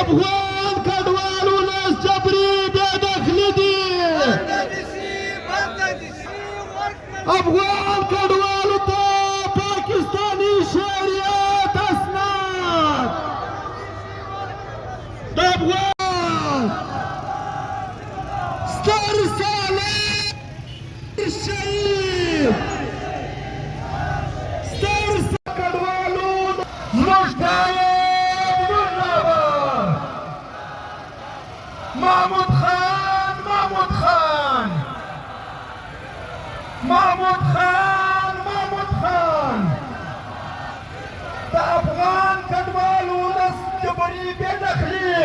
افغان کډوالو لاس جبري بې دخلي دي افغان کډوالو ته پاکستاني شریعت اسناد د افغان ستر سالم شهید ستر کډوالو زموږ محمود خان محمود خان محمود خان محمود خان د افغان کډوالو لاس جبري بې دخلي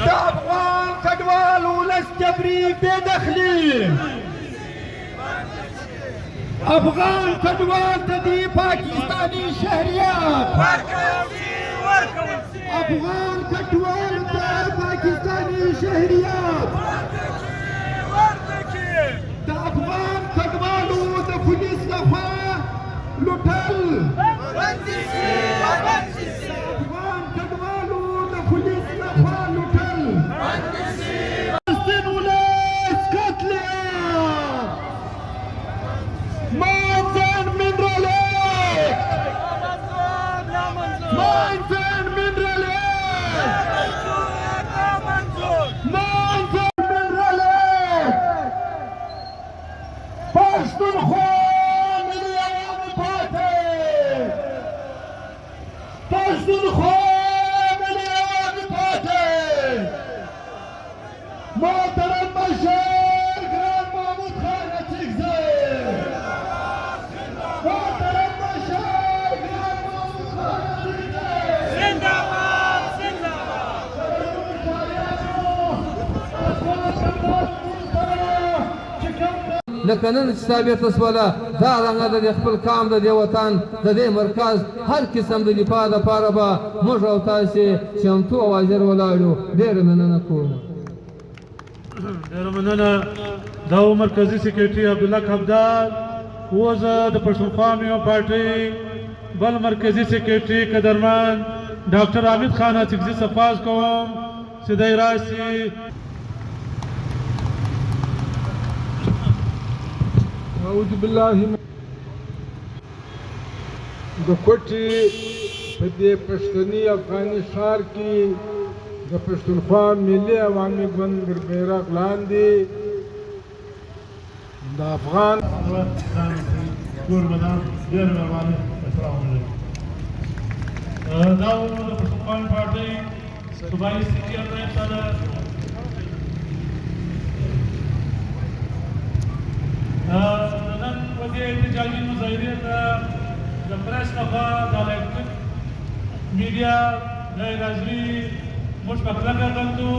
د افغان کډوالو لاس جبري بې دخلي افغان کډوال ته دي پاکستاني شهریت افغان کډوال ته پاکستاني شهریت د افغان کډوالو د پولیس لخوا لوټل افغان کډوالو د پولیس لخوا لوټل فلسطین ولس قتلعام Mines and Mineral Act Mines and Mineral Act Mines and Mineral Act پښتونخوا ملي عوامي پارټي پښتونخوا ملي عوامي پارټي محترم مشر ګران محمود خان اڅکزی محترم مشر ګران محمود خان اڅکزی زنده‌باد لکه نن چې ثابته شوله دا رنګه د خپل قام د دې وطن د دې مرکز هر قسم د دفاع دپاره به موږ او تاسې چمتو او حاضر ولاړ یو. ډېره مننه کوم. ډېره مننه. دا و مرکزي سکرټري عبدالله کبدار. اوس د پښتونخوا میوه پارټۍ بل مرکزي سکرټري قدرمن ډاکټر حامد خان اڅکزي څخه خواست کوم چې دی راشي. اعوذ بالله د کوټې په دې پښتني افغاني ښار کې د پښتونخوا ملي عوامي ګوند بیرغ لاندې د افغان دا و د پښتونخوا پارټۍ صوبایي سکرټري ابراهیم صادق نن په دې احتجاجي مظاهرې ته د پریس لخوا د الکتریک میډیا غیر حاضري موږ په کلکه غندو.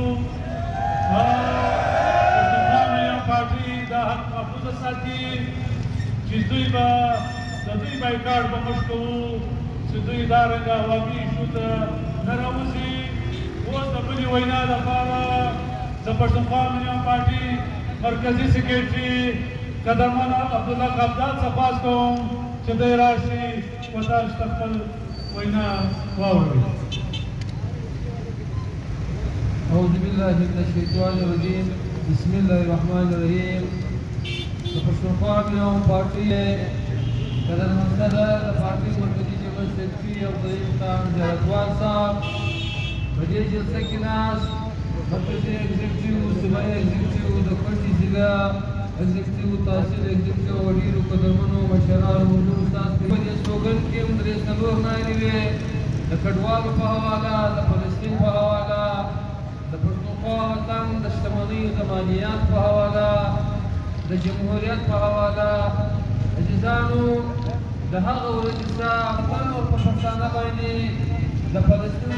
پښتونخوا ملي پارټۍ دا حق محفوظ ساتي چې دوی به د دوی بایکاټ به موږ کوو چې دوی دا رنګه عوامي ایشو ته نه راوځي. اوس د بلې وینا لپاره د پښتونخوا ملي پارټۍ مرکزي سکرټري قدرمن عبدالله کبدار څخه خواست کوم چې دی راشي و تاسو ته خپل وینا واوروي. اعوذ بالله من الشیطان الرجیم بسم الله الرحمن الرحیم. د پښتونخوا ملي پارټۍ قدرمن صدر د پارټۍ مرکزي جنرال سکرټري عبدالرحیم خان زیارتوال صاحب په دې جلسه کې ناست مرکزي ایگزیکټیو صوبایي ایگزیکټیو د کوټې ضلع ایگزیکټیو تحصیل ایگزیکټیو او ډېرو قدرمنو مشرانو ملګرو ستاسو په دې سلوګن کې هم درې څلور نارې وې د کډوالو په حواله د فلسطین په حواله د پښتونخوا وطن د شتمنیو د مالیات په حواله د جمهوریت په حواله عزیزانو د هغه ورځې څخه خپل په پښتانه باندې د فلسطین